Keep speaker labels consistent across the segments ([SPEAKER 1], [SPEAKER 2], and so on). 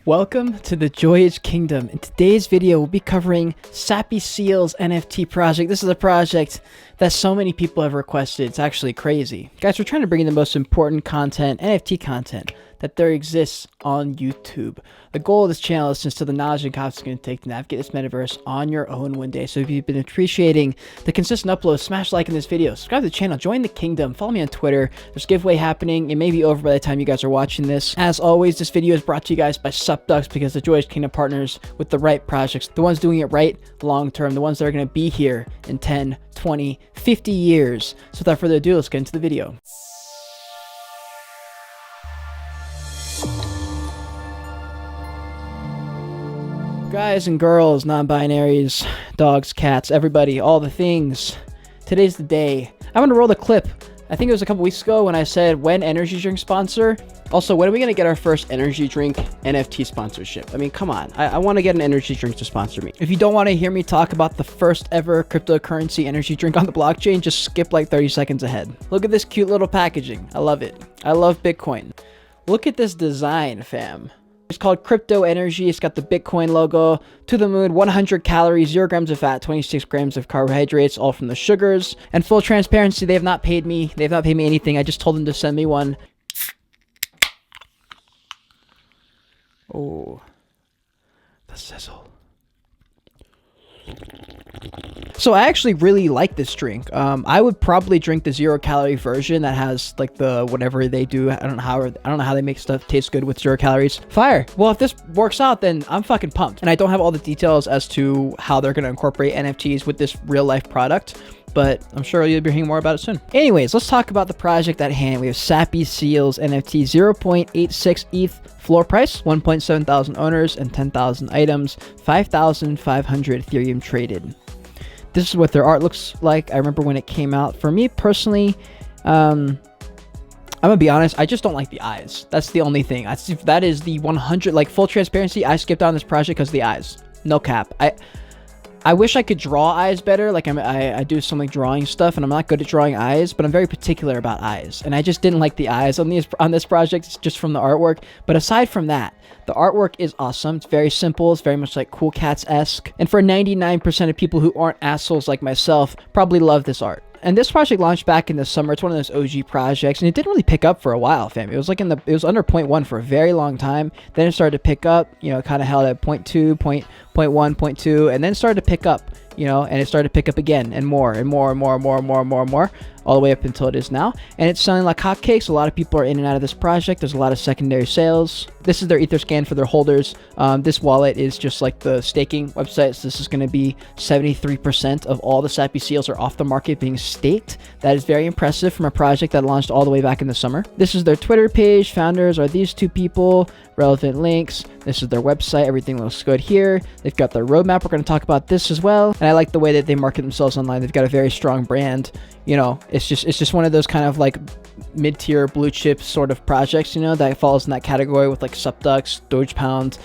[SPEAKER 1] Welcome to the Joyage Kingdom. In today's video, we'll be covering Sappy Seals NFT project. This is a project that so many people have requested. It's actually crazy. Guys, we're trying to bring in the most important content, NFT content, that there exists on YouTube. The goal of this channel is to instill the knowledge and confidence it's going to take to navigate this metaverse on your own one day. So if you've been appreciating the consistent uploads, smash like in this video, subscribe to the channel, join the kingdom, follow me on Twitter. There's a giveaway happening. It may be over by the time you guys are watching this. As always, this video is brought to you guys by Supducks because the Joyage Kingdom partners with the right projects, the ones doing it right long term, the ones that are going to be here in 10, 20, 50 years. So without further ado, let's get into the video. Guys and girls, non-binaries, dogs, cats, everybody, all the things. Today's the day. I'm going to roll the clip. I think it was a couple weeks ago when I said, when energy drink sponsor? Also, when are we going to get our first energy drink NFT sponsorship? I mean, come on. I want to get an energy drink to sponsor me. If you don't want to hear me talk about the first ever cryptocurrency energy drink on the blockchain, just skip like 30 seconds ahead. Look at this cute little packaging. I love it. I love Bitcoin. Look at this design, fam. It's called Crypto Energy. It's got the Bitcoin logo, to the moon, 100 calories, 0 grams of fat, 26 grams of carbohydrates, all from the sugars. And full transparency, they have not paid me. They have not paid me anything. I just told them to send me one. Oh, the sizzle. So I actually really like this drink. I would probably drink the 0-calorie version that has like the whatever they do. I don't know how they make stuff taste good with 0 calories. Fire. Well, if this works out, then I'm fucking pumped. And I don't have all the details as to how they're going to incorporate NFTs with this real life product, but I'm sure you'll be hearing more about it soon. Anyways, let's talk about the project at hand. We have Sappy Seals NFT, 0.86 ETH floor price, 1.7 thousand owners and 10,000 items, 5,500 Ethereum traded. This is what their art looks like. I remember when it came out. For me personally, I'm gonna be honest, I just don't like the eyes. That's the only thing. That is the 100, like full transparency, I skipped on this project because of the eyes. No cap. I wish I could draw eyes better. Like I do some like drawing stuff and I'm not good at drawing eyes, but I'm very particular about eyes. And I just didn't like the eyes on this project. It's just from the artwork. But aside from that, the artwork is awesome. It's very simple. It's very much like Cool Cats-esque. And for 99% of people who aren't assholes like myself, probably love this art. And this project launched back in the summer. It's one of those OG projects, and it didn't really pick up for a while, fam. It was like it was under 0.1 for a very long time. Then it started to pick up, you know, kind of held at 0.2, 0.1, 0.2, and then started to pick up, you know, and it started to pick up again and more and more and more and more and more and more and more, all the way up until it is now. And it's selling like hotcakes. A lot of people are in and out of this project. There's a lot of secondary sales. This is their Etherscan for their holders. This wallet is just like the staking website. So this is going to be 73% of all the Sappy Seals are off the market being staked. That is very impressive from a project that launched all the way back in the summer. This is their Twitter page. Founders are these two people. Relevant links. This is their website. Everything looks good here. They've got their roadmap. We're going to talk about this as well. And I like the way that they market themselves online. They've got a very strong brand. You know, it's just one of those kind of like mid-tier blue chip sort of projects, you know, that falls in that category with like Supducks, Doge Pound,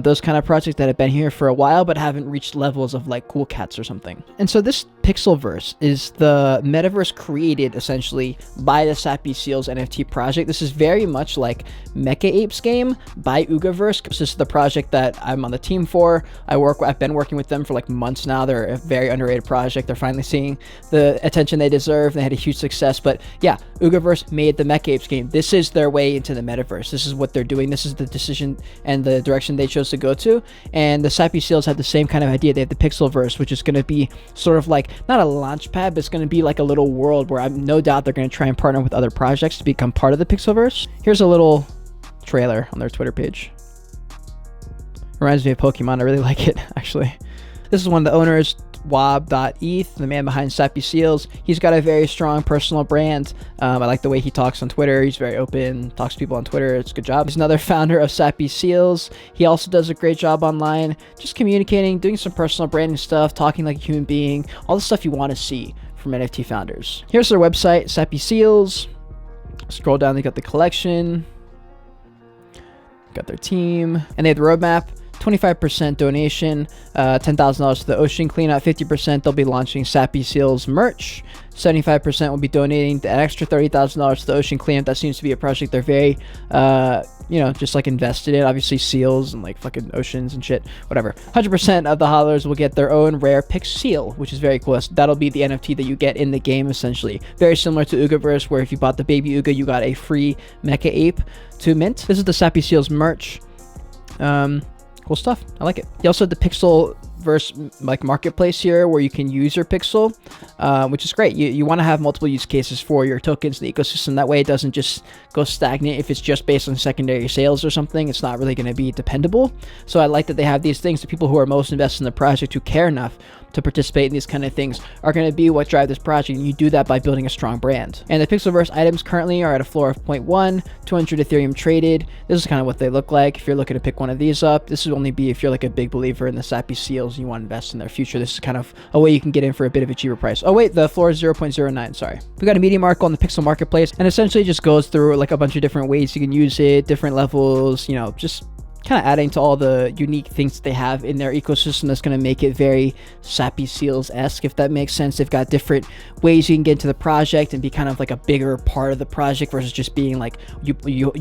[SPEAKER 1] those kind of projects that have been here for a while but haven't reached levels of like Cool Cats or something. And so this PIXLVERSE is the metaverse created essentially by the Sappy Seals NFT project. This is very much like Mecha Apes game by Ugaverse. This is the project that I'm on the team for. I've been working with them for like months now. They're a very underrated project. They're finally seeing the attention they deserve. They had a huge success, but yeah, Ugaverse made the Mecha Apes game. This is their way into the metaverse. This is what they're doing. This is the decision and the direction they chose to go to. And the Sappy Seals have the same kind of idea. They have the PIXLVERSE, which is going to be sort of like not a launch pad, but it's going to be like a little world where I'm no doubt they're going to try and partner with other projects to become part of the PIXLVERSE. Here's a little trailer on their Twitter page. Reminds me of Pokemon. I really like it, actually. This is one of the owners, Wob.eth, the man behind Sappy Seals. He's got a very strong personal brand. I like the way he talks on Twitter. He's very open, talks to people on Twitter. It's a good job. He's another founder of Sappy Seals. He also does a great job online, just communicating, doing some personal branding stuff, talking like a human being, all the stuff you want to see from NFT founders. Here's their website, Sappy Seals. Scroll down, they got the collection, got their team, and they have the roadmap. 25% donation, $10,000 to the ocean cleanup, 50% they'll be launching Sappy Seals merch, 75% will be donating an extra $30,000 to the ocean cleanup. That seems to be a project they're very you know, just like invest in it. Obviously seals and like fucking oceans and shit, whatever. 100% of the hodlers will get their own rare PIX seal, which is very cool. So that'll be the NFT that you get in the game, essentially. Very similar to PIXLVERSE, where if you bought the baby Uga, you got a free mecha ape to mint. This is the Sappy Seals merch. Cool stuff. I like it. You also have the PIXLVERSE like marketplace here, where you can use your pixel, which is great. You want to have multiple use cases for your tokens in the ecosystem. That way it doesn't just go stagnant. If it's just based on secondary sales or something, it's not really going to be dependable. So I like that they have these things. The people who are most invested in the project, who care enough to participate in these kind of things, are going to be what drive this project, and you do that by building a strong brand. And the PIXLVERSE items currently are at a floor of 0.1, 200 Ethereum traded. This is kind of what they look like. If you're looking to pick one of these up, this would only be if you're like a big believer in the Sappy Seals and you want to invest in their future. This is kind of a way you can get in for a bit of a cheaper price. Oh wait, the floor is 0.09, sorry. We got a medium article on the Pixel marketplace, and essentially just goes through like a bunch of different ways you can use it, different levels, you know, just kind of adding to all the unique things that they have in their ecosystem that's going to make it very Sappy Seals-esque, if that makes sense. They've got different ways you can get into the project and be kind of like a bigger part of the project versus just being like you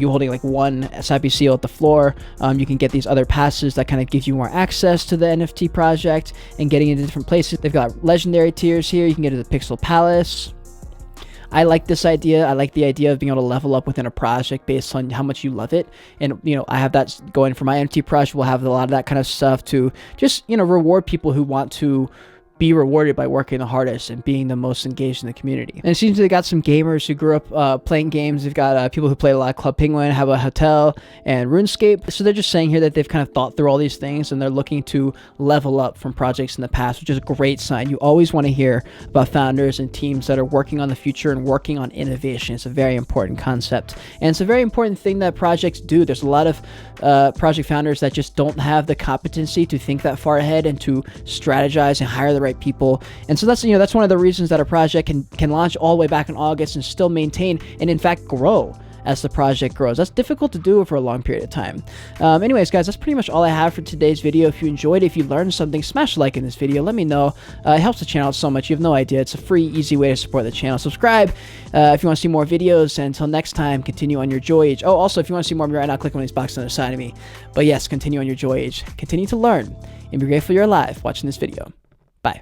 [SPEAKER 1] holding like one Sappy Seal at the floor. You can get these other passes that kind of give you more access to the NFT project and getting into different places. They've got legendary tiers here. You can get to the Pixel Palace. I like this idea. I like the idea of being able to level up within a project based on how much you love it. And, you know, I have that going for my NFT project. We'll have a lot of that kind of stuff to just, you know, reward people who want to be rewarded by working the hardest and being the most engaged in the community. And it seems they got some gamers who grew up playing games. They've got people who play a lot of Club Penguin, have a hotel, and RuneScape. So they're just saying here that they've kind of thought through all these things and they're looking to level up from projects in the past, which is a great sign. You always want to hear about founders and teams that are working on the future and working on innovation. It's a very important concept, and it's a very important thing that projects do. There's a lot of project founders that just don't have the competency to think that far ahead and to strategize and hire the right people. And so that's, you know, that's one of the reasons that a project can launch all the way back in August and still maintain and in fact grow as the project grows. That's difficult to do for a long period of time. Anyways, guys, that's pretty much all I have for today's video. If you enjoyed it, if you learned something, smash a like in this video. Let me know. It helps the channel so much. You have no idea. It's a free, easy way to support the channel. Subscribe if you want to see more videos. And until next time, continue on your Joyage. Oh, also, if you want to see more of me right now, click on these boxes on the side of me. But yes, continue on your Joyage. Continue to learn and be grateful you're alive watching this video. Bye.